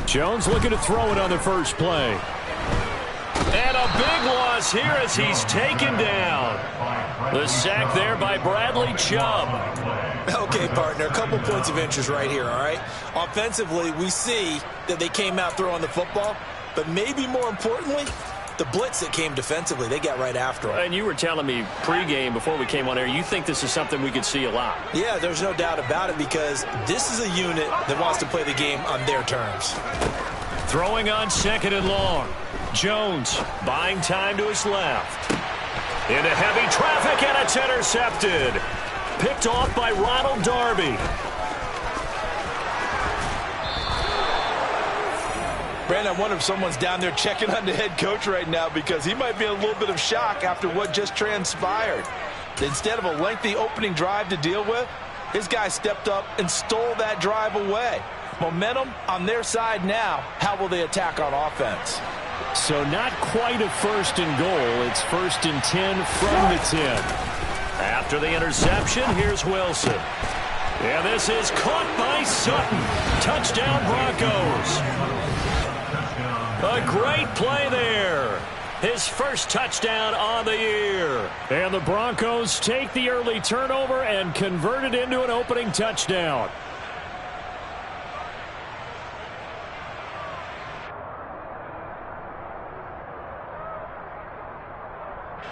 Jones looking to throw it on the first play. And a big loss here as he's taken down. The sack there by Bradley Chubb. Okay, partner, a couple points of interest right here, all right? Offensively, we see that they came out throwing the football, but maybe more importantly, the blitz that came defensively, they got right after him. And you were telling me pregame before we came on air, you think this is something we could see a lot. Yeah, there's no doubt about it because this is a unit that wants to play the game on their terms. Throwing on second and long. Jones buying time to his left. Into heavy traffic, and it's intercepted. Picked off by Ronald Darby. Brandon, I wonder if someone's down there checking on the head coach right now because he might be in a little bit of shock after what just transpired. Instead of a lengthy opening drive to deal with, his guy stepped up and stole that drive away. Momentum on their side now. How will they attack on offense? So not quite a first and goal. It's first and 10 from the 10. After the interception, here's Wilson. And this is caught by Sutton. Touchdown Broncos. A great play there. His first touchdown on the year. And the Broncos take the early turnover and convert it into an opening touchdown.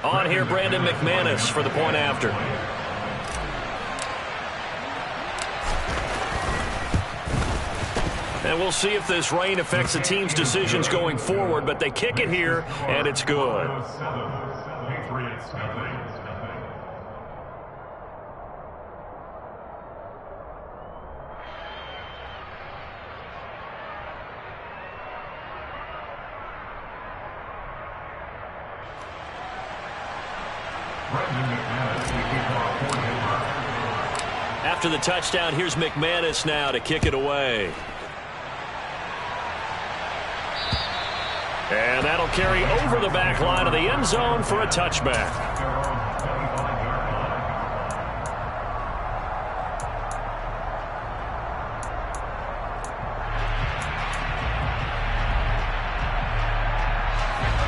On here, Brandon McManus for the point after. And we'll see if this rain affects the team's decisions going forward, but they kick it here, and it's good. After the touchdown, here's McManus now to kick it away. And that'll carry over the back line of the end zone for a touchback.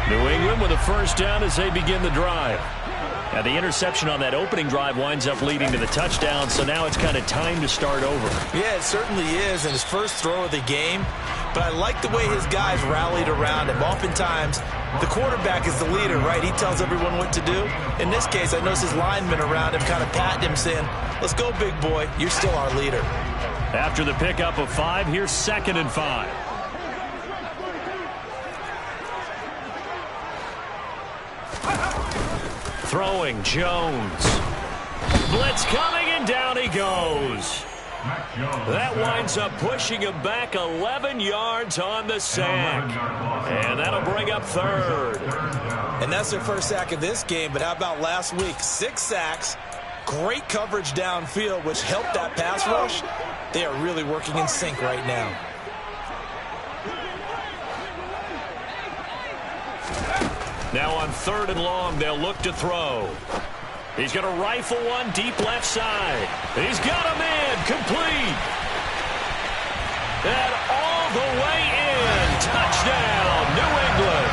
New England with a first down as they begin the drive. Now, the interception on that opening drive winds up leading to the touchdown, so now it's kind of time to start over. Yeah, it certainly is, and his first throw of the game. But I like the way his guys rallied around him. Oftentimes, the quarterback is the leader, right? He tells everyone what to do. In this case, I notice his linemen around him kind of patting him, saying, let's go, big boy. You're still our leader. After the pickup of 5, here's 2nd and 5. Throwing, Jones. Blitz coming, and down he goes. That winds up pushing him back 11 yards on the sack. And that'll bring up 3rd. And that's their first sack of this game, but how about last week? 6 sacks, great coverage downfield, which helped that pass rush. They are really working in sync right now. Now on 3rd and long, they'll look to throw. He's going to rifle one deep left side. He's got him in, complete. And all the way in. Touchdown, New England.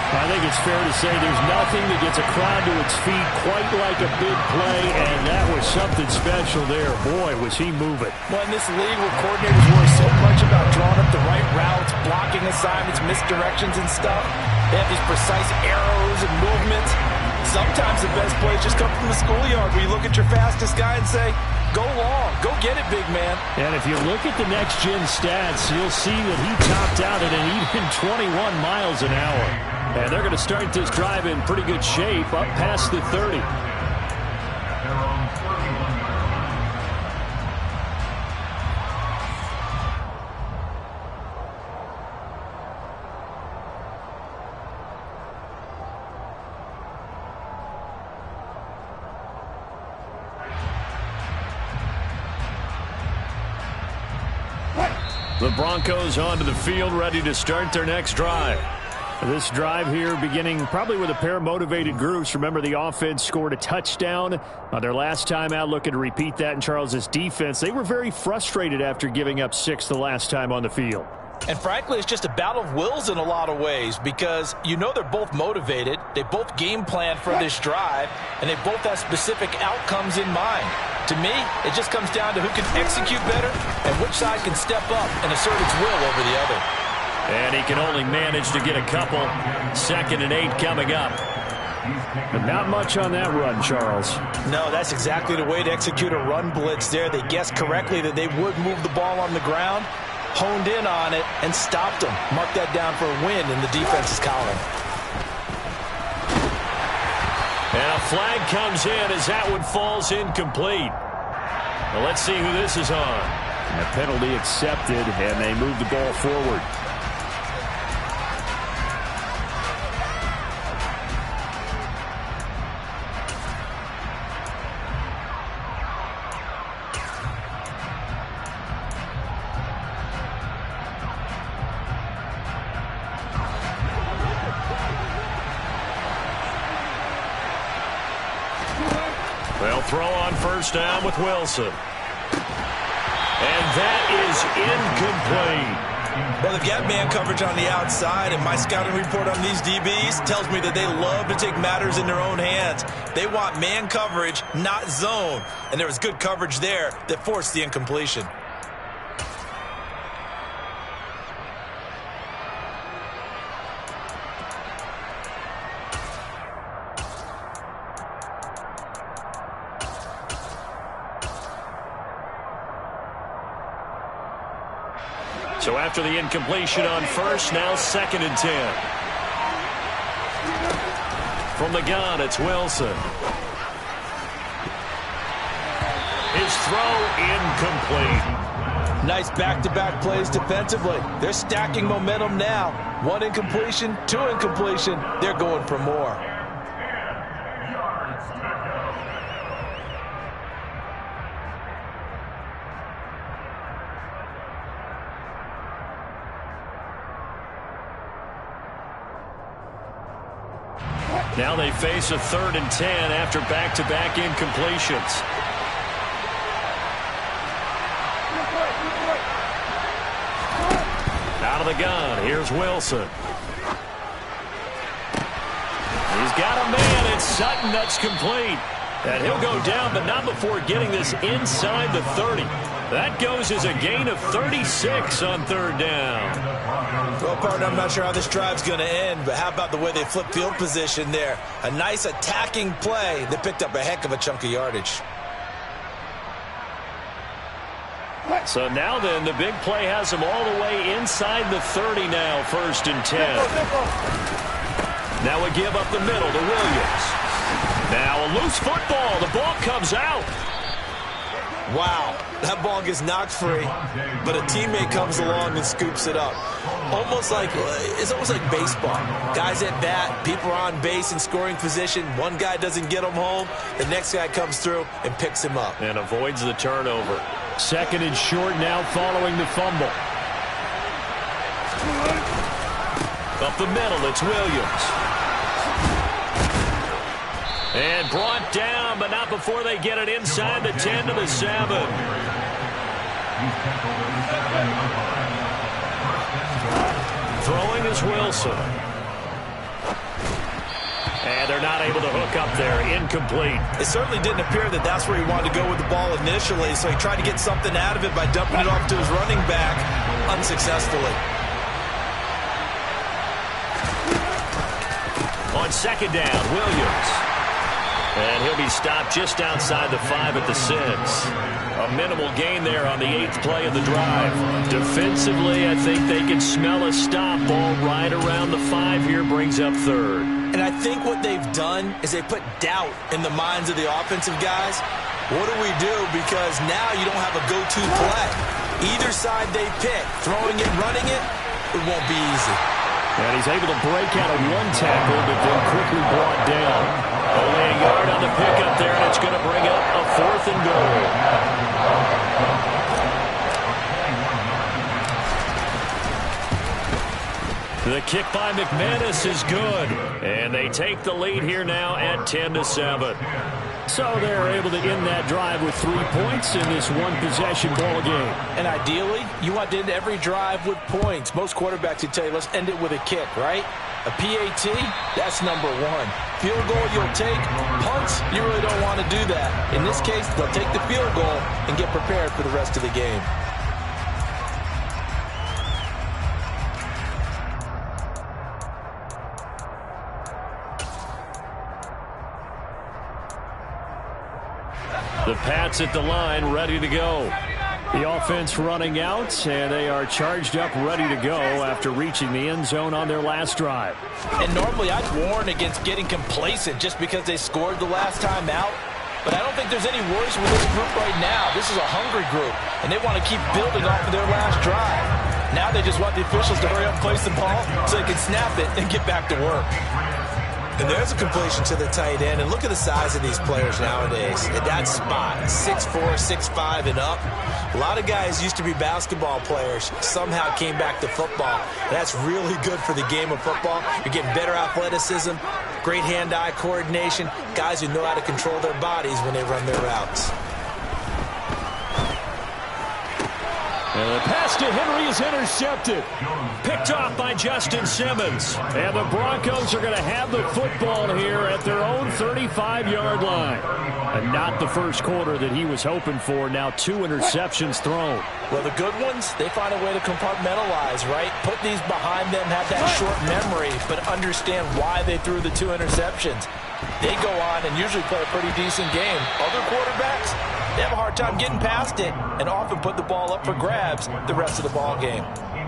I think it's fair to say there's nothing that gets a crowd to its feet quite like a big play, and that was something special there. Boy, was he moving. Well, in this league where coordinators worry so much about drawing up the right routes, blocking assignments, misdirections and stuff, they have these precise arrows and movements. Sometimes the best plays just come from the schoolyard where you look at your fastest guy and say, go long, go get it, big man. And if you look at the next-gen stats, you'll see that he topped out at an even 21 miles an hour. And they're going to start this drive in pretty good shape up past the 30. The Broncos onto the field, ready to start their next drive. This drive here beginning probably with a pair of motivated groups. Remember, the offense scored a touchdown on their last time out, looking to repeat that in Charles' defense. They were very frustrated after giving up 6 the last time on the field. And frankly, it's just a battle of wills in a lot of ways because you know they're both motivated. They both game plan for this drive, and they both have specific outcomes in mind. To me, it just comes down to who can execute better and which side can step up and assert its will over the other. And he can only manage to get a couple. 2nd and 8 coming up. But not much on that run, Charles. No, that's exactly the way to execute a run blitz there. They guessed correctly that they would move the ball on the ground, honed in on it, and stopped them. Mark that down for a win in the defense's column. And a flag comes in as that one falls incomplete. Well, let's see who this is on. And a penalty accepted, and they move the ball forward. They'll throw on first down with Wilson. And that is incomplete. Well, they've got man coverage on the outside, and my scouting report on these DBs tells me that they love to take matters in their own hands. They want man coverage, not zone. And there was good coverage there that forced the incompletion. So after the incompletion on first, now 2nd and 10. From the gun, it's Wilson. His throw incomplete. Nice back-to-back plays defensively. They're stacking momentum now. 1 incompletion, 2 incompletion. They're going for more. Now they face a 3rd and 10 after back-to-back incompletions. Out of the gun, here's Wilson. He's got a man, it's Sutton, that's complete. And he'll go down, but not before getting this inside the 30. That goes as a gain of 36 on 3rd down. Well, partner, I'm not sure how this drive's going to end, but how about the way they flip field position there? A nice attacking play that picked up a heck of a chunk of yardage. So now then, the big play has them all the way inside the 30 now, 1st and 10. Now we give up the middle to Williams. Now a loose football. The ball comes out. Wow, that ball gets knocked free, but a teammate comes along and scoops it up. It's almost like baseball. Guys at bat, people are on base in scoring position. One guy doesn't get him home, the next guy comes through and picks him up. And avoids the turnover. 2nd and short now following the fumble. Up the middle, it's Williams. And brought down, but not before they get it inside the 10 to the 7. Throwing is Wilson. And they're not able to hook up there. Incomplete. It certainly didn't appear that that's where he wanted to go with the ball initially, so he tried to get something out of it by dumping it off to his running back unsuccessfully. On 2nd down, Williams. And he'll be stopped just outside the 5 at the 6. A minimal gain there on the 8th play of the drive. Defensively, I think they can smell a stop. Ball right around the 5 here, brings up 3rd. And I think what they've done is they put doubt in the minds of the offensive guys. What do we do? Because now you don't have a go-to play. Either side they pick, throwing it, running it, it won't be easy. And he's able to break out of 1 tackle, but then quickly brought down. Only a yard on the pickup there, and it's going to bring up a 4th and goal. The kick by McManus is good. And they take the lead here now at 10-7. So they're able to end that drive with 3 points in this one-possession ball game. And ideally, you want to end every drive with points. Most quarterbacks would tell you, let's end it with a kick, right? A PAT, that's number one. Field goal, you'll take. Punts, you really don't want to do that. In this case, they'll take the field goal and get prepared for the rest of the game. The Pats at the line, ready to go. The offense running out, and they are charged up, ready to go after reaching the end zone on their last drive. And normally I'd warn against getting complacent just because they scored the last time out. But I don't think there's any worries with this group right now. This is a hungry group, and they want to keep building off of their last drive. Now they just want the officials to hurry up and place the ball so they can snap it and get back to work. And there's a completion to the tight end. And look at the size of these players nowadays. At that spot, 6'4", 6'5", and up. A lot of guys used to be basketball players, somehow came back to football. That's really good for the game of football. You're getting better athleticism, great hand-eye coordination, guys who know how to control their bodies when they run their routes. And the pass to Henry is intercepted. Picked off by Justin Simmons. And the Broncos are going to have the football here at their own 35-yard line. And not the first quarter that he was hoping for. Now 2 interceptions thrown. Well, the good ones, they find a way to compartmentalize, right? Put these behind them, have that short memory, but understand why they threw the 2 interceptions. They go on and usually play a pretty decent game. Other quarterbacks, they have a hard time getting past it and often put the ball up for grabs the rest of the ball game.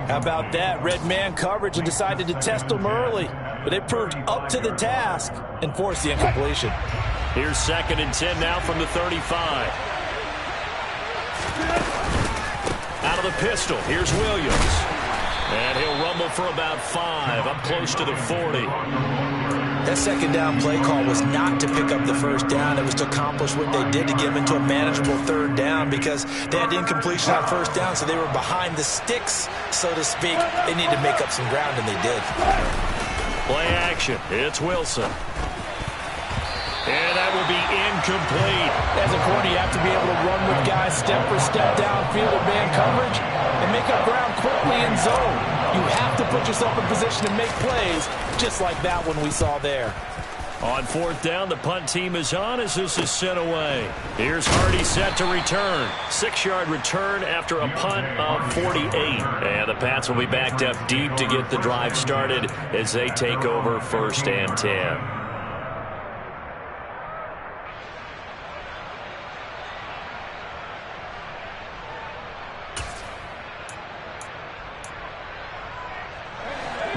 How about that? Red man coverage and decided to test them early. But they proved up to the task and forced the incompletion. Here's 2nd and 10 now from the 35. Out of the pistol, here's Williams. And he'll rumble for about 5, up close to the 40. That second down play call was not to pick up the first down. It was to accomplish what they did to get them into a manageable 3rd down because they had incompletion on 1st down, so they were behind the sticks, so to speak. They needed to make up some ground, and they did. Play action. It's Wilson. And that will be incomplete. As a corner, you have to be able to run with guys step for step downfield in man coverage and make up ground quickly in zone. You have to put yourself in position to make plays, just like that one we saw there. On 4th down, the punt team is on as this is sent away. Here's Hardy set to return. 6-yard return after a punt of 48. And the Pats will be backed up deep to get the drive started as they take over 1st and 10.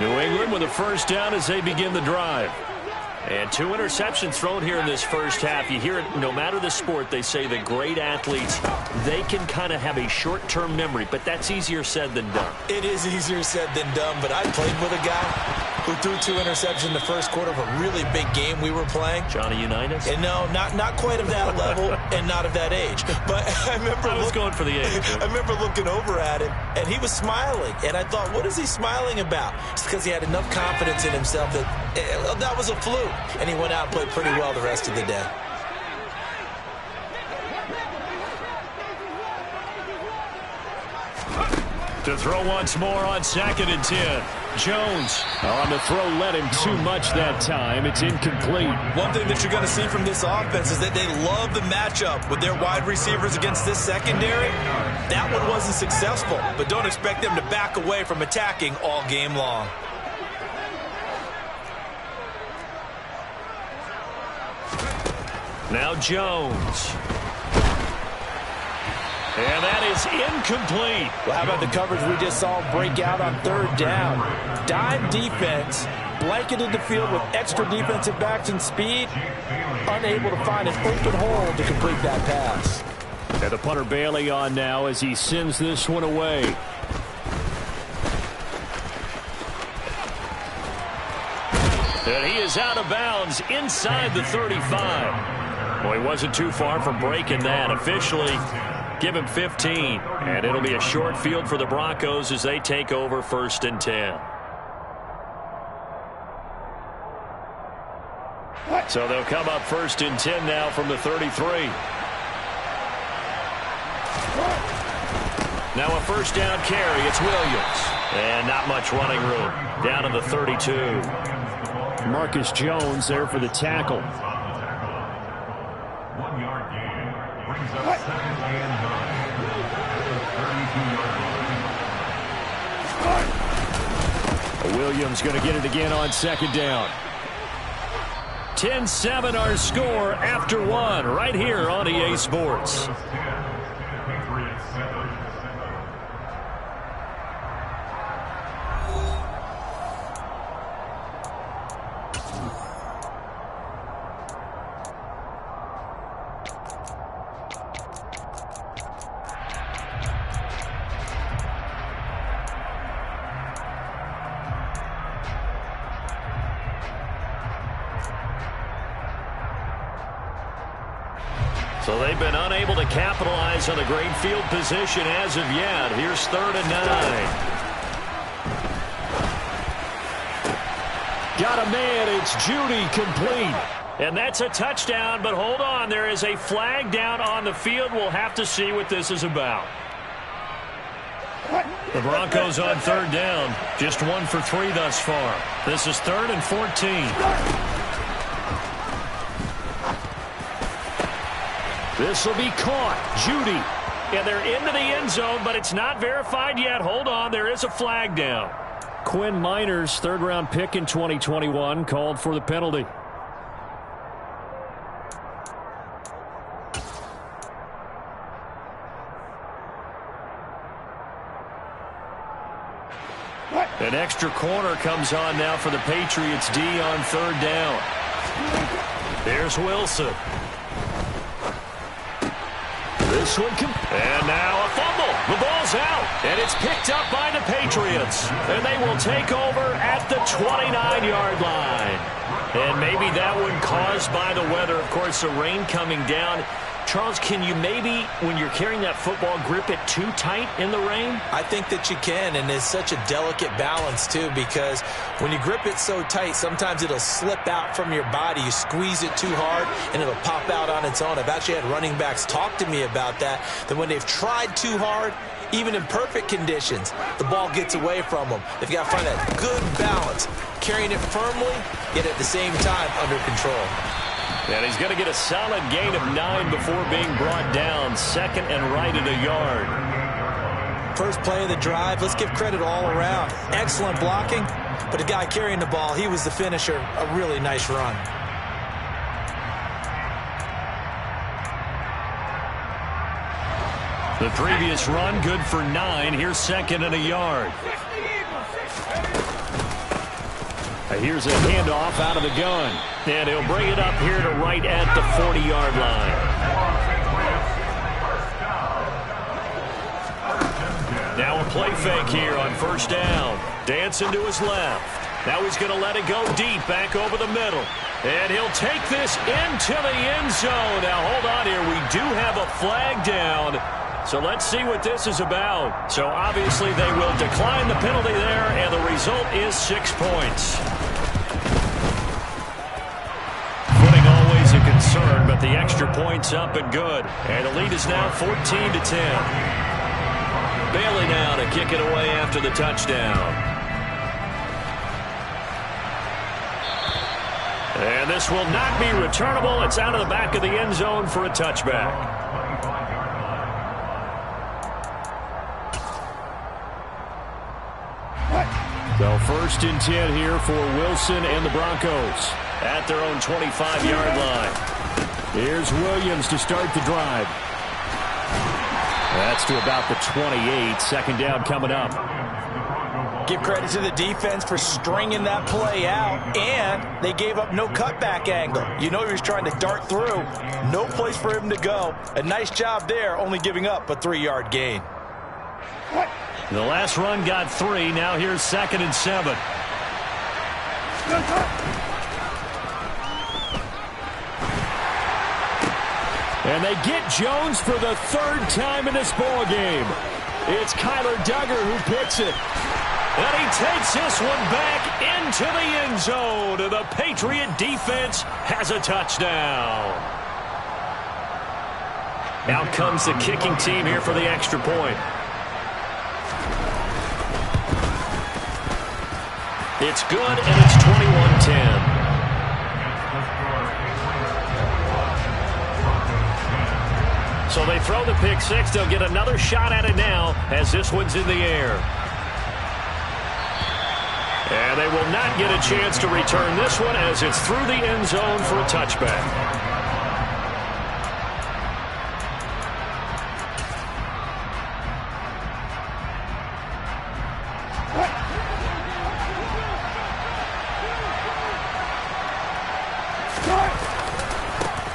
New England with a 1st down as they begin the drive. And 2 interceptions thrown here in this first half. You hear it no matter the sport, they say the great athletes, they can kind of have a short-term memory, but that's easier said than done. It is easier said than done, but I played with a guy who threw 2 interceptions in the first quarter of a really big game we were playing. Johnny Unitas? And no, not quite of that level and not of that age. But I remember I was going for the age. I remember looking over at him, and he was smiling. And I thought, what is he smiling about? It's because he had enough confidence in himself that that was a fluke. And he went out and played pretty well the rest of the day. To throw once more on 2nd and 10. Jones on the throw led him too much that time. It's incomplete. One thing that you're going to see from this offense is that they love the matchup with their wide receivers against this secondary. That one wasn't successful, but don't expect them to back away from attacking all game long. Now Jones. And that is incomplete. Well, how about the coverage we just saw break out on 3rd down? Dime defense, blanketed the field with extra defensive backs and speed, unable to find an open hole to complete that pass. And the punter Bailey on now as he sends this one away. And he is out of bounds inside the 35. Well, he wasn't too far from breaking that. Officially, give him 15. And it'll be a short field for the Broncos as they take over 1st and 10. So they'll come up 1st and 10 now from the 33. Now a 1st down carry. It's Williams. And not much running room. Down to the 32. Marcus Jones there for the tackle. 1 yard gain. Brings up 2nd and 9. Williams going to get it again on 2nd down. 10-7 our score after 1 right here on EA Sports. So they've been unable to capitalize on the great field position as of yet. Here's 3rd and 9. Got a man. It's Judy, complete. And that's a touchdown, but hold on. There is a flag down on the field. We'll have to see what this is about. The Broncos on 3rd down. Just 1 for 3 thus far. This is 3rd and 14. This will be caught. Judy. And they're into the end zone, but it's not verified yet. Hold on. There is a flag down. Quinn Miners, 3rd-round pick in 2021, called for the penalty. An extra corner comes on now for the Patriots D on 3rd down. There's Wilson. This one and now a fumble. The ball's out, and it's picked up by the Patriots. And they will take over at the 29-yard line. And maybe that one caused by the weather. Of course, the rain coming down. Charles, can you maybe, when you're carrying that football, grip it too tight in the rain? I think that you can, and it's such a delicate balance, too, because when you grip it so tight, sometimes it'll slip out from your body. You squeeze it too hard, and it'll pop out on its own. I've actually had running backs talk to me about that when they've tried too hard, even in perfect conditions, the ball gets away from them. They've got to find that good balance, carrying it firmly, yet at the same time under control. And he's going to get a solid gain of 9 before being brought down. 2nd and right at a yard. First play of the drive, let's give credit all around. Excellent blocking, but the guy carrying the ball, he was the finisher. A really nice run. The previous run, good for 9. Here's 2nd and a yard. Here's a handoff out of the gun. And he'll bring it up here to right at the 40-yard line. Now a play fake here on 1st down. Dancing to his left. Now he's going to let it go deep, back over the middle. And he'll take this into the end zone. Now hold on here. We do have a flag down. So let's see what this is about. So obviously they will decline the penalty there, and the result is 6 points. Footing always a concern, but the extra point's up and good. And the lead is now 14-10. Bailey now to kick it away after the touchdown. And this will not be returnable. It's out of the back of the end zone for a touchback. So 1st and 10 here for Wilson and the Broncos at their own 25-yard line. Here's Williams to start the drive. That's to about the 28. 2nd down coming up. Give credit to the defense for stringing that play out, and they gave up no cutback angle. You know he was trying to dart through. No place for him to go. A nice job there, only giving up a 3-yard gain. The last run got 3. Now here's 2nd and 7. And they get Jones for the 3rd time in this ball game. It's Kyler Duggar who picks it. And he takes this one back into the end zone. And the Patriot defense has a touchdown. Out comes the kicking team here for the extra point. It's good, and it's 21-10. So they throw the pick six. They'll get another shot at it now as this one's in the air. And they will not get a chance to return this one as it's through the end zone for a touchback.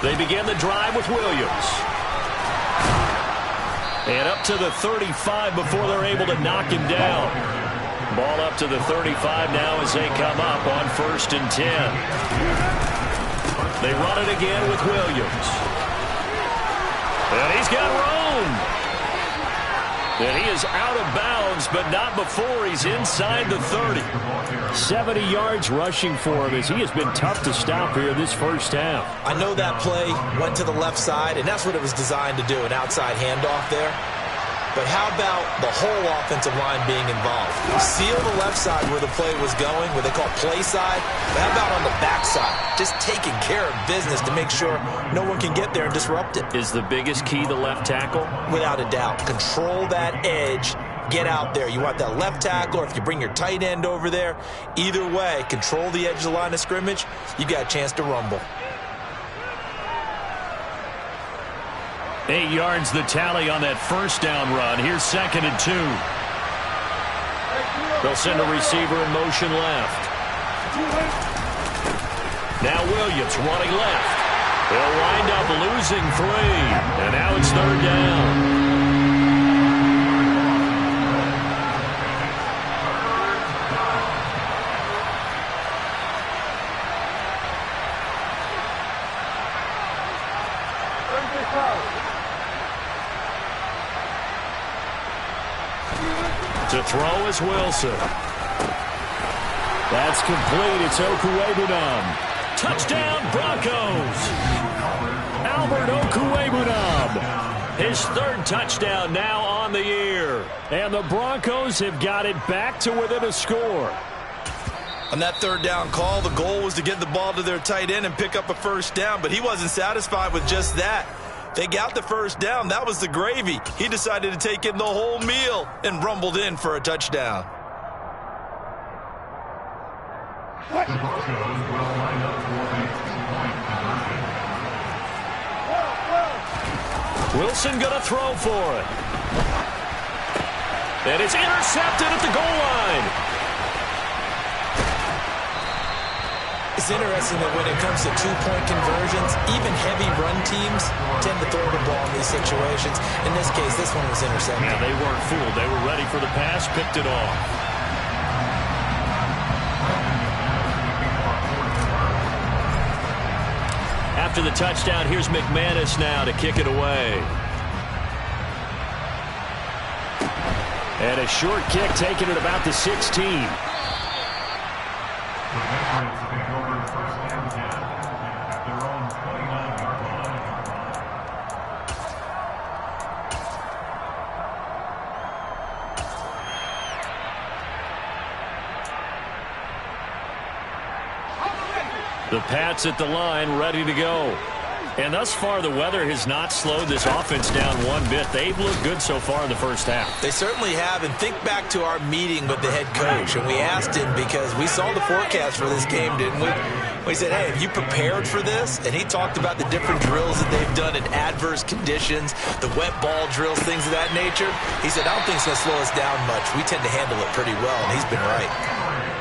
They begin the drive with Williams. And up to the 35 before they're able to knock him down. Ball up to the 35 now as they come up on 1st and 10. They run it again with Williams. And he's got room. And he is out of bounds, but not before he's inside the 30. 70 yards rushing for him as he has been tough to stop here this first half. I know that play went to the left side, and that's what it was designed to do, an outside handoff there. But how about the whole offensive line being involved? Seal the left side where the play was going, what they call play side. But how about on the back side? Just taking care of business to make sure no one can get there and disrupt it. Is the biggest key the left tackle? Without a doubt. Control that edge. Get out there. You want that left tackle, or if you bring your tight end over there, either way, control the edge of the line of scrimmage, you got a chance to rumble. 8 yards the tally on that first down run. Here's 2nd and 2. They'll send a receiver in motion left. Now Williams running left. They'll wind up losing 3. And now it's 3rd down. To throw is Wilson. That's complete. It's Oozy8049. Touchdown, Broncos. Albert Oozy8049. His 3rd touchdown now on the year. And the Broncos have got it back to within a score. On that 3rd down call, the goal was to get the ball to their tight end and pick up a 1st down, but he wasn't satisfied with just that. They got the 1st down. That was the gravy. He decided to take in the whole meal and rumbled in for a touchdown. The Broncos will line up for a 2-point conversion. Wilson going to throw for it. And it's intercepted at the goal line. It's interesting that when it comes to 2-point conversions, even heavy run teams tend to throw the ball in these situations. In this case, this one was intercepted. Yeah, they weren't fooled. They were ready for the pass, picked it off. After the touchdown, here's McManus now to kick it away. And a short kick taken at about the 16. The Patriots take over 1st and 10 at their own 29-yard line. The Pats at the line, ready to go. And thus far, the weather has not slowed this offense down one bit. They've looked good so far in the first half. They certainly have, and think back to our meeting with the head coach, and we asked him because we saw the forecast for this game, didn't we? We said, hey, have you prepared for this? And he talked about the different drills that they've done in adverse conditions, the wet ball drills, things of that nature. He said, I don't think it's going to slow us down much. We tend to handle it pretty well, and he's been right.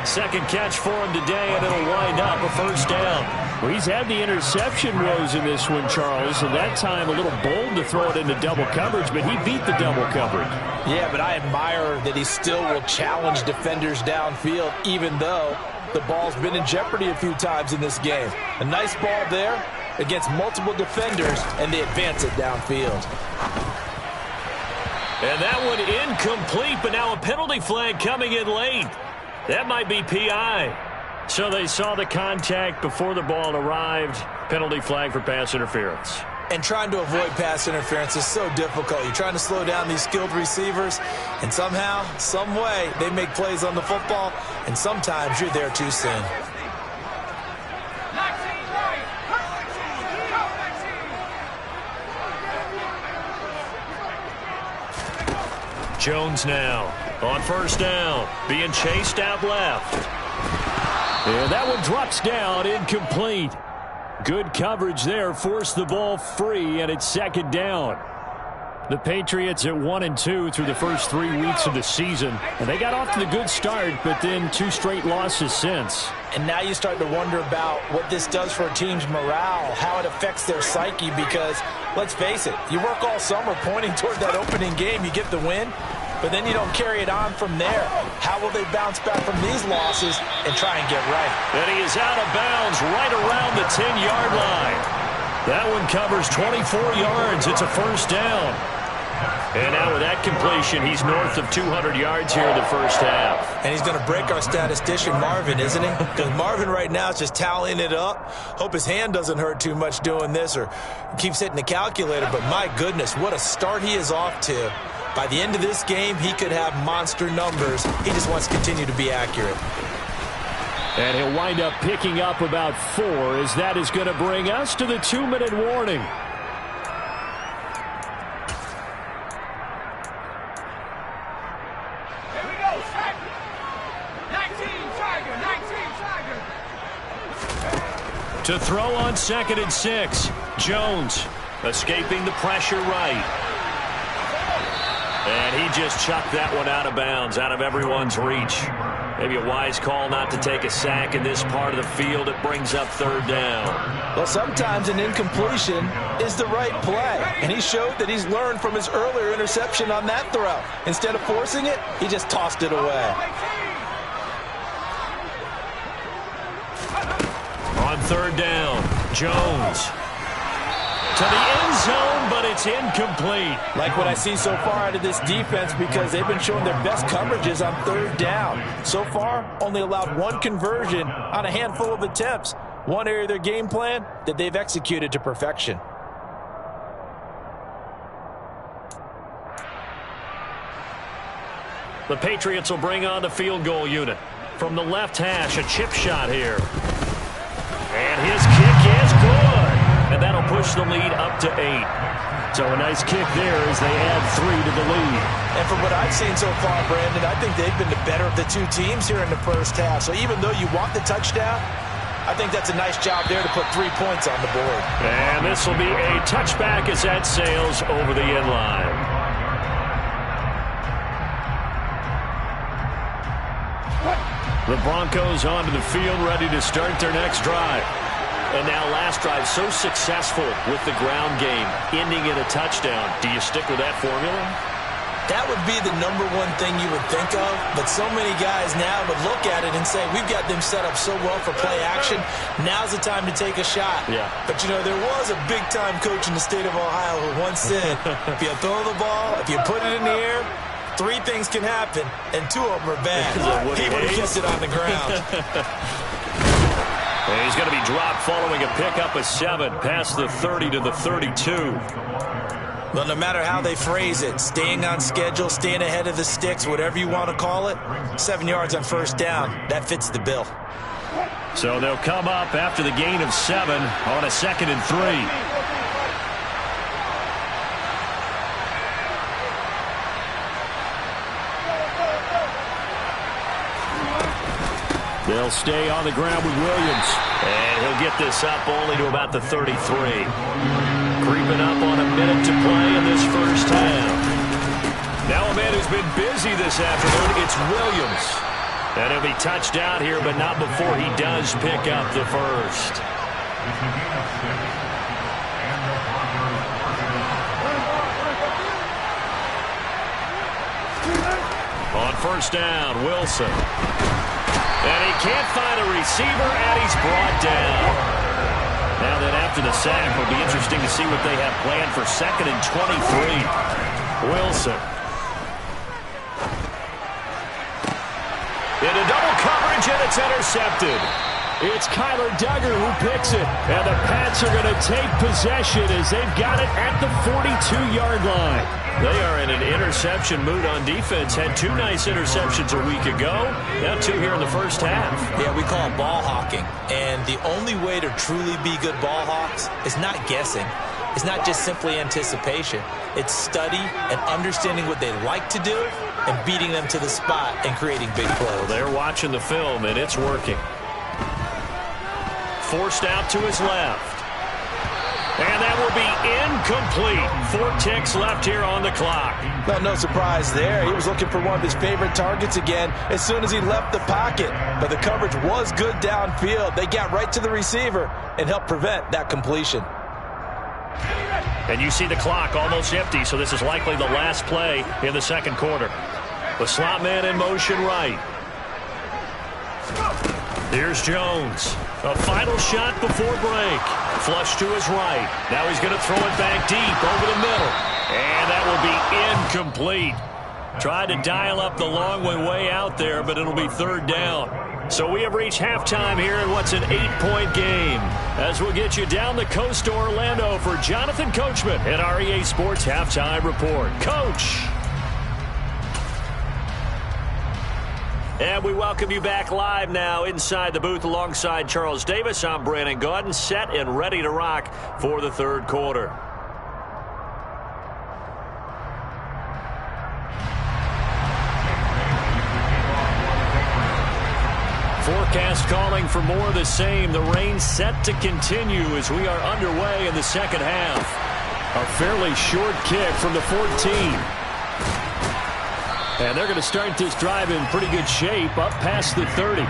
2nd catch for him today, and it'll wind up a 1st down. Well, he's had the interception woes in this one, Charles, and that time a little bold to throw it into double coverage, but he beat the double coverage. Yeah, but I admire that he still will challenge defenders downfield, even though the ball's been in jeopardy a few times in this game. A nice ball there against multiple defenders, and they advance it downfield. And that one incomplete, but now a penalty flag coming in late. That might be PI. So they saw the contact before the ball arrived. Penalty flag for pass interference. And trying to avoid pass interference is so difficult. You're trying to slow down these skilled receivers, and somehow, some way, they make plays on the football, and sometimes you're there too soon. Jones now on first down, being chased out left. And that one drops down, incomplete. Good coverage there, forced the ball free, and it's second down. The Patriots at 1-2 through the first 3 weeks of the season. And they got off to the good start, but then 2 straight losses since. And now you start to wonder about what this does for a team's morale, how it affects their psyche, because, let's face it, you work all summer pointing toward that opening game, you get the win, but then you don't carry it on from there. How will they bounce back from these losses and try and get right? And he is out of bounds right around the 10-yard line. That one covers 24 yards. It's a first down. And now with that completion, he's north of 200 yards here in the first half. And he's going to break our statistician, Marvin, isn't he? Because Marvin right now is just tallying it up. Hope his hand doesn't hurt too much doing this or keeps hitting the calculator. But my goodness, what a start he is off to. By the end of this game, he could have monster numbers. He just wants to continue to be accurate. And he'll wind up picking up about 4, as that is going to bring us to the 2-minute warning. To throw on 2nd and 6. Jones escaping the pressure right. And he just chucked that one out of bounds, out of everyone's reach. Maybe a wise call not to take a sack in this part of the field. It brings up third down. Well, sometimes an incompletion is the right play. And he showed that he's learned from his earlier interception on that throw. Instead of forcing it, he just tossed it away. On third down, Jones to the end zone, but it's incomplete. Like what I see so far out of this defense, because they've been showing their best coverages on third down. So far, only allowed 1 conversion on a handful of attempts. One area of their game plan that they've executed to perfection. The Patriots will bring on the field goal unit. From the left hash, a chip shot here. And his kick is good. And that'll push the lead up to 8. So a nice kick there as they add 3 to the lead. And from what I've seen so far, Brandon, I think they've been the better of the 2 teams here in the first half. So even though you want the touchdown, I think that's a nice job there to put 3 points on the board. And this will be a touchback as that sails over the end line. The Broncos onto the field, ready to start their next drive. And now last drive so successful with the ground game, ending in a touchdown. Do you stick with that formula? That would be the #1 thing you would think of, but so many guys now would look at it and say, we've got them set up so well for play action, now's the time to take a shot. Yeah. But, you know, there was a big-time coach in the state of Ohio who once said, if you throw the ball, if you put it in the air, 3 things can happen, and 2 of them are bad. He would have kept it on the ground. And he's going to be dropped following a pickup of 7 past the 30 to the 32. Well, no matter how they phrase it, staying on schedule, staying ahead of the sticks, whatever you want to call it, 7 yards on first down, that fits the bill. So they'll come up after the gain of 7 on a 2nd and 3. They'll stay on the ground with Williams. And he'll get this up only to about the 33. Creeping up on a minute to play in this first half. Now a man who's been busy this afternoon, it's Williams. And he'll be touched out here, but not before he does pick up the first. On first down, Wilson. And he can't find a receiver, and he's brought down. Now that after the sack, it'll be interesting to see what they have planned for 2nd and 23. Wilson Into double coverage, and it's intercepted. It's Kyler Duggar who picks it. And the Pats are going to take possession as they've got it at the 42-yard line. They are in an interception mood on defense. Had 2 nice interceptions a week ago. Now 2 here in the first half. Yeah, we call it ball hawking. And the only way to truly be good ball hawks is not guessing. It's not just simply anticipation. It's study and understanding what they like to do and beating them to the spot and creating big plays. Well, they're watching the film, and it's working. Forced out to his left. And that will be incomplete. 4 ticks left here on the clock. Well, no surprise there. He was looking for one of his favorite targets again as soon as he left the pocket. But the coverage was good downfield. They got right to the receiver and helped prevent that completion. And you see the clock almost empty, so this is likely the last play in the second quarter. The slot man in motion right. Here's Jones. A final shot before break. Flush to his right. Now he's going to throw it back deep over the middle. And that will be incomplete. Tried to dial up the long way out there, but it'll be third down. So we have reached halftime here in what's an 8-point game. As we'll get you down the coast to Orlando for Jonathan Coachman at our EA Sports Halftime Report. Coach! And we welcome you back live now inside the booth alongside Charles Davis. I'm Brandon Gaudin, set and ready to rock for the third quarter. Forecast calling for more of the same. The rain set to continue as we are underway in the second half. A fairly short kick from the 14. And they're going to start this drive in pretty good shape up past the 30.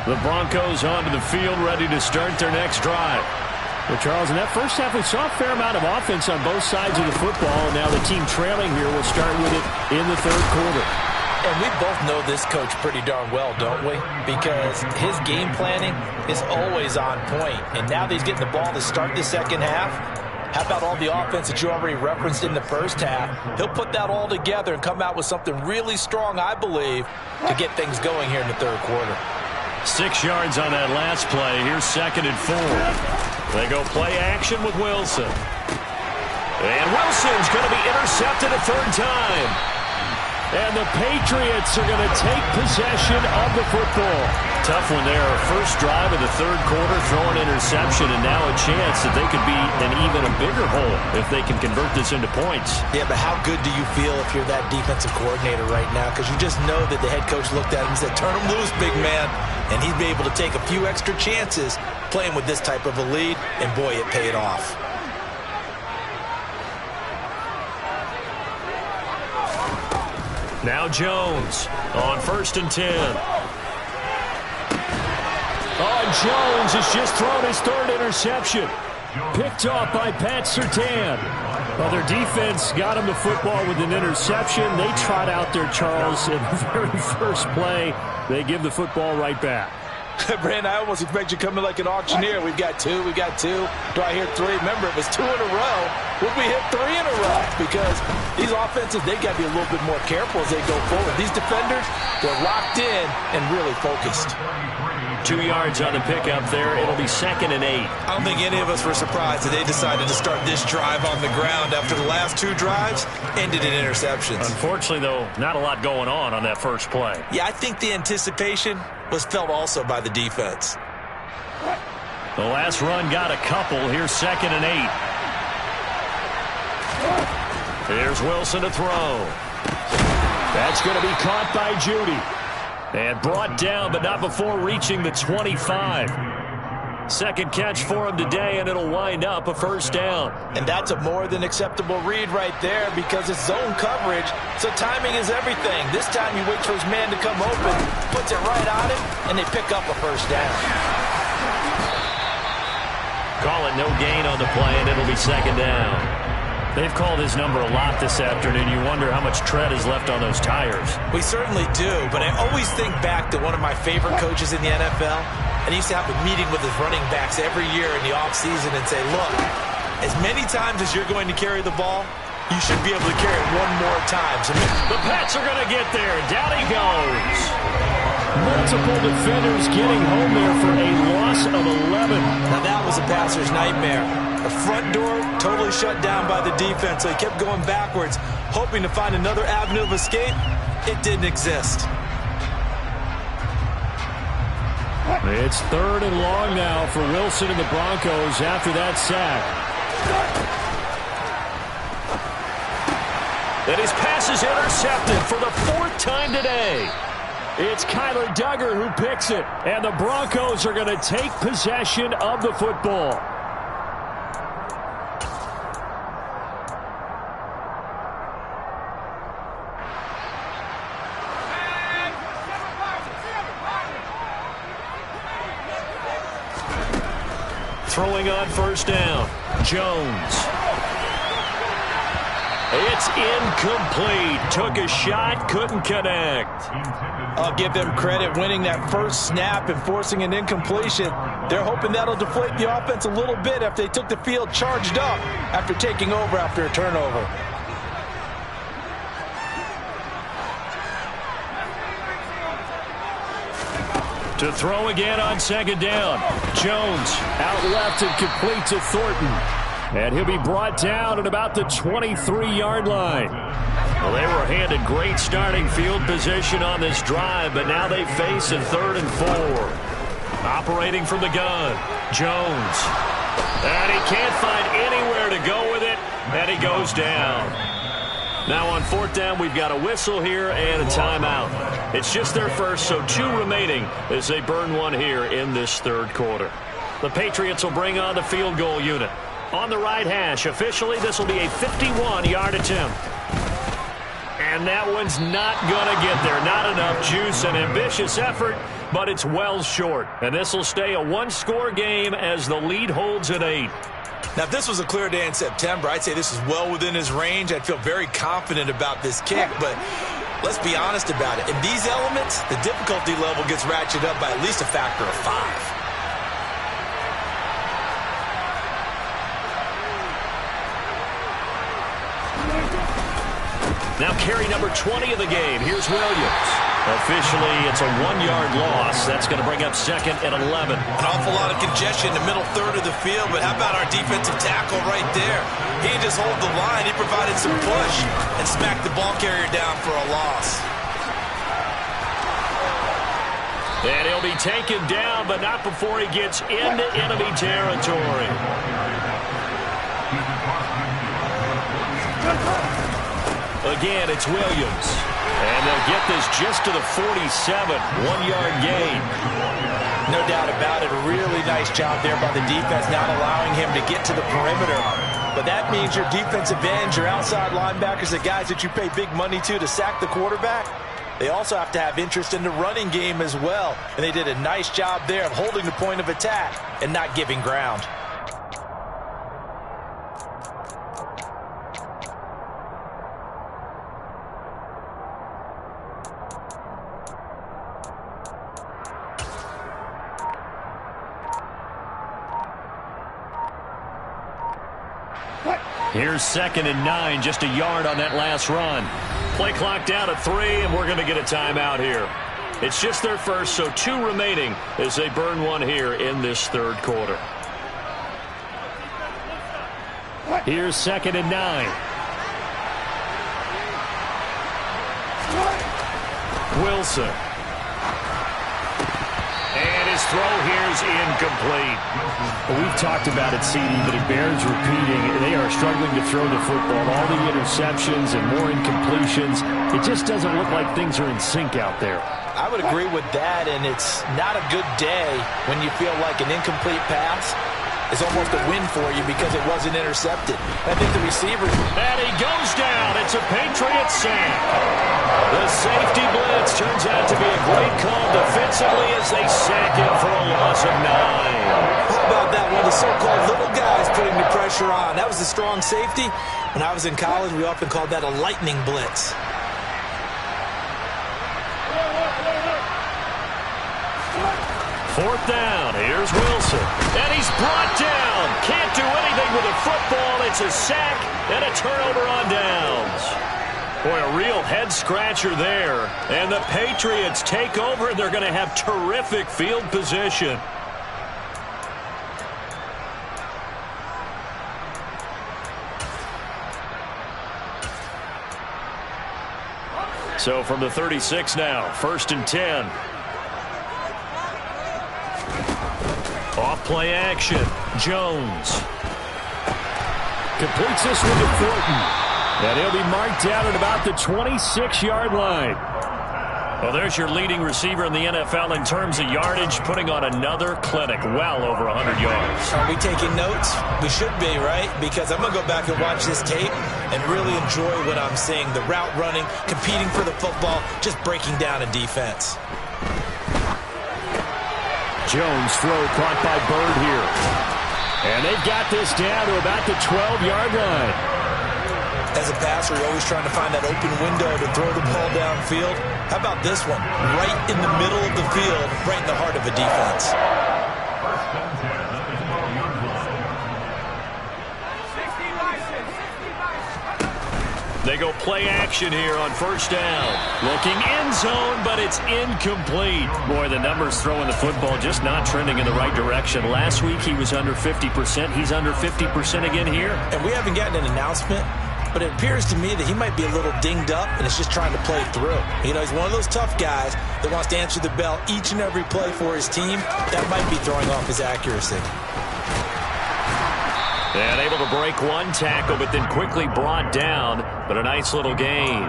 The Broncos onto the field ready to start their next drive. Well, Charles, in that first half, we saw a fair amount of offense on both sides of the football. And now the team trailing here will start with it in the third quarter. And we both know this coach pretty darn well, don't we? Because his game planning is always on point. And now that he's getting the ball to start the second half, how about all the offense that you already referenced in the first half? He'll put that all together and come out with something really strong, I believe, to get things going here in the third quarter. 6 yards on that last play. Here's 2nd and 4. They go play action with Wilson. And Wilson's going to be intercepted a third time. And the Patriots are going to take possession of the football. Tough one there. First drive of the third quarter, throw an interception, and now a chance that they could be in even a bigger hole if they can convert this into points. Yeah, but how good do you feel if you're that defensive coordinator right now? Because you just know that the head coach looked at him and said, turn him loose, big man. And he'd be able to take a few extra chances playing with this type of a lead, and boy, it paid off. Now Jones on 1st and 10. Oh, Jones has just thrown his 3rd interception. Picked off by Pat Surtain. Well, their defense got him the football with an interception. They trot out there, Charles, in the very first play. They give the football right back. Brandon, I almost expect you coming like an auctioneer. We've got 2, we got 2. Do I hear 3? Remember, it was 2 in a row. Would we hit 3 in a row? Because these offenses, they've got to be a little bit more careful as they go forward. These defenders, they're locked in and really focused. 2 yards on the pickup there. It'll be 2nd and 8. I don't think any of us were surprised that they decided to start this drive on the ground after the last 2 drives ended in interceptions. Unfortunately, though, not a lot going on that first play. Yeah, I think the anticipation was felt also by the defense. The last run got a couple. Here's 2nd and 8. Here's Wilson to throw. That's going to be caught by Judy. And brought down, but not before reaching the 25. Second catch for him today, and it'll wind up a first down. And that's a more than acceptable read right there because it's zone coverage, so timing is everything. This time he waits for his man to come open, puts it right on him, and they pick up a first down. Call it no gain on the play, and it'll be 2nd down. They've called his number a lot this afternoon. You wonder how much tread is left on those tires. We certainly do, but I always think back to one of my favorite coaches in the NFL, and he used to have a meeting with his running backs every year in the offseason and say, look, as many times as you're going to carry the ball, you should be able to carry it one more time. So the Pats are going to get there. Down he goes. Multiple defenders getting home there for a loss of 11. Now that was a passer's nightmare. The front door totally shut down by the defense, so he kept going backwards, hoping to find another avenue of escape. It didn't exist. It's 3rd and long now for Wilson and the Broncos after that sack. And his pass is intercepted for the 4th time today. It's Kyler Duggar who picks it, and the Broncos are going to take possession of the football. Throwing on 1st down, Jones. It's incomplete. Took a shot, couldn't connect. I'll give them credit winning that first snap and forcing an incompletion. They're hoping that'll deflate the offense a little bit after they took the field charged up after taking over after a turnover. To throw again on 2nd down. Jones out left and complete to Thornton. And he'll be brought down at about the 23-yard line. Well, they were handed great starting field position on this drive, but now they face a 3rd and 4. Operating from the gun, Jones. And he can't find anywhere to go with it, and he goes down. Now on 4th down, we've got a whistle here and a timeout. It's just their first, so 2 remaining as they burn one here in this 3rd quarter. The Patriots will bring on the field goal unit. On the right hash, officially, this will be a 51-yard attempt. And that one's not going to get there. Not enough juice, an ambitious effort, but it's well short. And this will stay a 1-score game as the lead holds at 8. Now, if this was a clear day in September, I'd say this is well within his range. I'd feel very confident about this kick, but let's be honest about it. In these elements, the difficulty level gets ratcheted up by at least a factor of 5. Now carry number 20 of the game. Here's Williams. Officially, it's a 1-yard loss. That's going to bring up 2nd and 11. An awful lot of congestion in the middle 3rd of the field, but how about our defensive tackle right there? He didn't just hold the line. He provided some push and smacked the ball carrier down for a loss. And he'll be taken down, but not before he gets into enemy territory. Again, it's Williams. And they'll get this just to the 47, 1-yard gain. No doubt about it. A really nice job there by the defense, not allowing him to get to the perimeter. But that means your defensive ends, your outside linebackers, the guys that you pay big money to sack the quarterback, they also have to have interest in the running game as well. And they did a nice job there of holding the point of attack and not giving ground. Here's 2nd and 9, just a yard on that last run. Play clock down at 3, and we're going to get a timeout here. It's just their first, so 2 remaining as they burn one here in this 3rd quarter. Here's 2nd and 9. Wilson. And his throw here's incomplete. Well, we've talked about it, CD, but it bears repeating. They are struggling to throw the football. All the interceptions and more incompletions. It just doesn't look like things are in sync out there. I would agree with that, and it's not a good day when you feel like an incomplete pass is almost a win for you because it wasn't intercepted. I think the receiver... And he goes down. It's a Patriot sack. The safety blitz turns out to be a great call defensively as they sack him for a loss of 9. How about that? One of the so-called little guys putting the pressure on. That was a strong safety. When I was in college, we often called that a lightning blitz. Fourth down. Here's Wilson. And he's brought down. Can't do anything with a football. It's a sack and a turnover on downs. Boy, a real head-scratcher there. And the Patriots take over, and they're going to have terrific field position. So from the 36 now, 1st and 10. Off play action. Jones completes this one to Thornton. And he'll be marked down at about the 26-yard line. Well, there's your leading receiver in the NFL in terms of yardage, putting on another clinic, well over 100 yards. Are we taking notes? We should be, right? Because I'm going to go back and watch this tape and really enjoy what I'm seeing. The route running, competing for the football, just breaking down a defense. Jones throw caught by Bird here. And they've got this down to about the 12-yard line. As a passer, you're always trying to find that open window to throw the ball downfield. How about this one? Right in the middle of the field, right in the heart of a defense. They go play action here on 1st down. Looking end zone, but it's incomplete. Boy, the numbers throwing the football just not trending in the right direction. Last week he was under 50%. He's under 50% again here. And we haven't gotten an announcement, but it appears to me that he might be a little dinged up and is just trying to play through. You know, he's one of those tough guys that wants to answer the bell each and every play for his team. That might be throwing off his accuracy. And able to break one tackle, but then quickly brought down. But a nice little gain.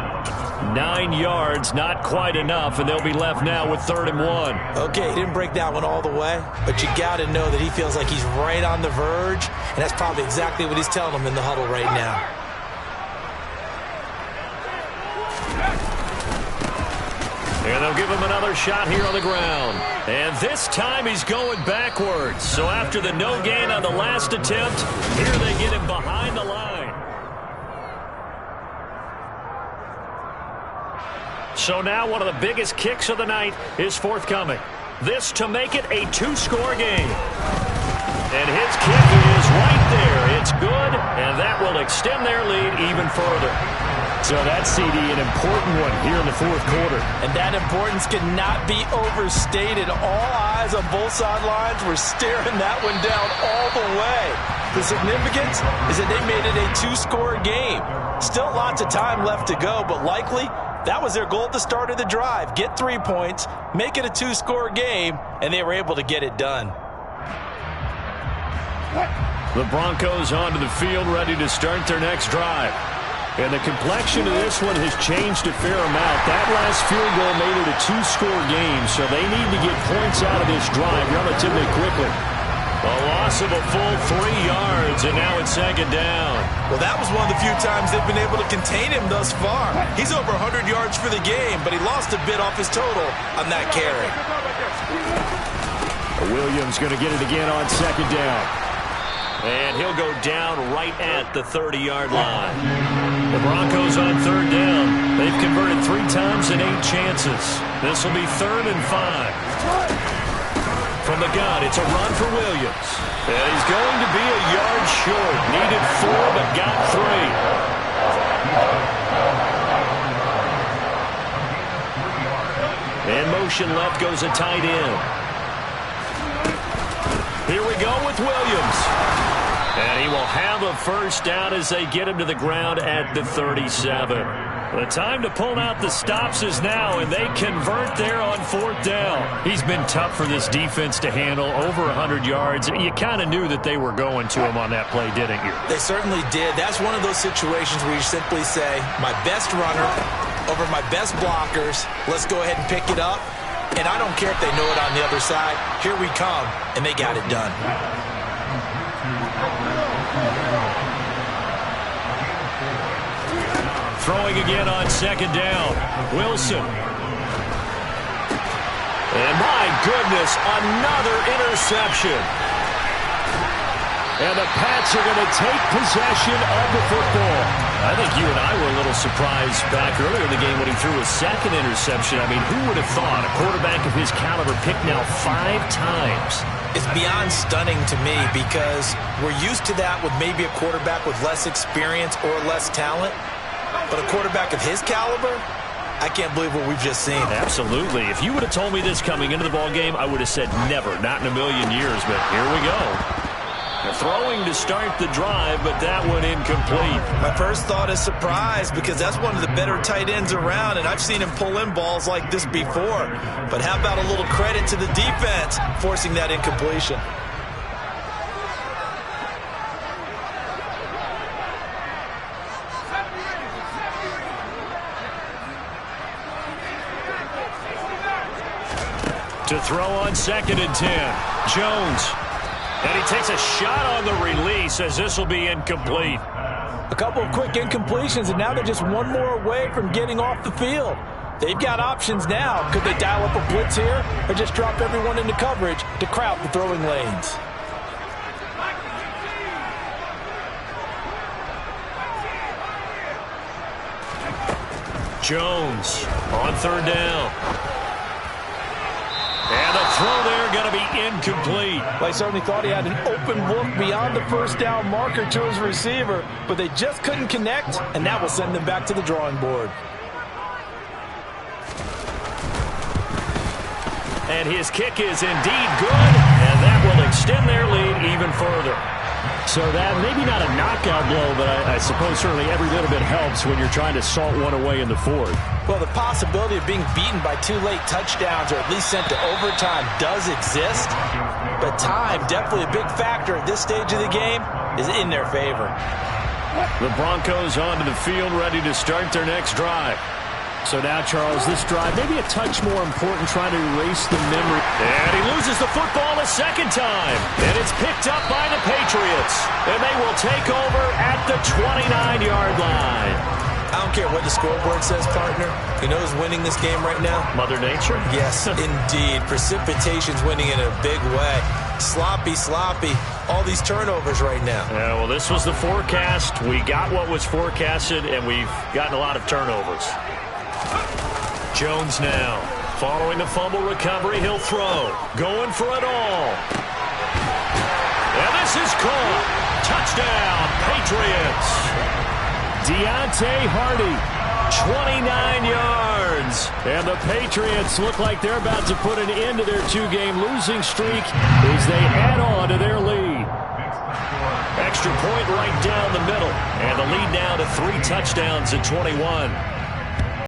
9 yards, not quite enough, and they'll be left now with 3rd and 1. Okay, he didn't break that one all the way, but you got to know that he feels like he's right on the verge, and that's probably exactly what he's telling them in the huddle right now. And they'll give him another shot here on the ground. And this time he's going backwards. So after the no gain on the last attempt, here they get him behind the line. So now one of the biggest kicks of the night is forthcoming. This to make it a 2-score game. And his kick is right there. It's good, and that will extend their lead even further. So that's, CD, an important one here in the 4th quarter. And that importance cannot be overstated. All eyes on both sidelines were staring that one down all the way. The significance is that they made it a 2-score game. Still lots of time left to go, but likely that was their goal at the start of the drive. Get 3 points, make it a 2-score game, and they were able to get it done. The Broncos onto the field, ready to start their next drive. And the complexion of this one has changed a fair amount. That last field goal made it a 2-score game, so they need to get points out of this drive relatively quickly. A loss of a full 3 yards, and now it's 2nd down. Well, that was one of the few times they've been able to contain him thus far. He's over 100 yards for the game, but he lost a bit off his total on that carry. Williams going to get it again on 2nd down. And he'll go down right at the 30-yard line. The Broncos on 3rd down. They've converted 3 times in 8 chances. This will be 3rd and 5. From the gun, it's a run for Williams. And he's going to be a yard short. Needed 4, but got 3. And motion left goes a tight end. Here we go with Williams. And he will have a 1st down as they get him to the ground at the 37. The time to pull out the stops is now, and they convert there on 4th down. He's been tough for this defense to handle, over 100 yards. You kind of knew that they were going to him on that play, didn't you? They certainly did. That's one of those situations where you simply say, my best runner over my best blockers. Let's go ahead and pick it up. And I don't care if they know it on the other side. Here we come, and they got it done. Throwing again on second down. Wilson. And my goodness, another interception. And the Pats are going to take possession of the football. I think you and I were a little surprised back earlier in the game when he threw his second interception. I mean, who would have thought a quarterback of his caliber picked now 5 times? It's beyond stunning to me because we're used to that with maybe a quarterback with less experience or less talent. But a quarterback of his caliber, I can't believe what we've just seen. Absolutely. If you would have told me this coming into the ball game, I would have said never, not in a million years. But here we go. They're throwing to start the drive, but that one incomplete. My first thought is surprise because that's one of the better tight ends around, and I've seen him pull in balls like this before. But how about a little credit to the defense forcing that incompletion? To throw on 2nd and 10. Jones. And he takes a shot on the release as this will be incomplete. A couple of quick incompletions, and now they're just one more away from getting off the field. They've got options now. Could they dial up a blitz here or just drop everyone into coverage to crowd the throwing lanes? Jones on 3rd down. And the throw there going to be incomplete. They certainly thought he had an open look beyond the first down marker to his receiver, but they just couldn't connect, and that will send them back to the drawing board. And his kick is indeed good, and that will extend their lead even further. So that maybe not a knockout blow, but I suppose certainly every little bit helps when you're trying to salt one away in the 4th. Well, the possibility of being beaten by 2 late touchdowns or at least sent to overtime does exist, but time, definitely a big factor at this stage of the game, is in their favor. The Broncos onto the field, ready to start their next drive. So now, Charles, this drive maybe a touch more important, trying to erase the memory. And he loses the football a second time. And it's picked up by the Patriots. And they will take over at the 29-yard line. I don't care what the scoreboard says, partner. You know who's winning this game right now? Mother Nature? Yes, indeed. Precipitation's winning in a big way. Sloppy, sloppy. All these turnovers right now. Yeah, well, this was the forecast. We got what was forecasted, and we've gotten a lot of turnovers. Jones now. Following the fumble recovery, he'll throw. Going for it all. And this is caught. Touchdown, Patriots. Deontay Hardy, 29 yards. And the Patriots look like they're about to put an end to their 2-game losing streak as they add on to their lead. Extra point right down the middle. And the lead now to 3 touchdowns at 21.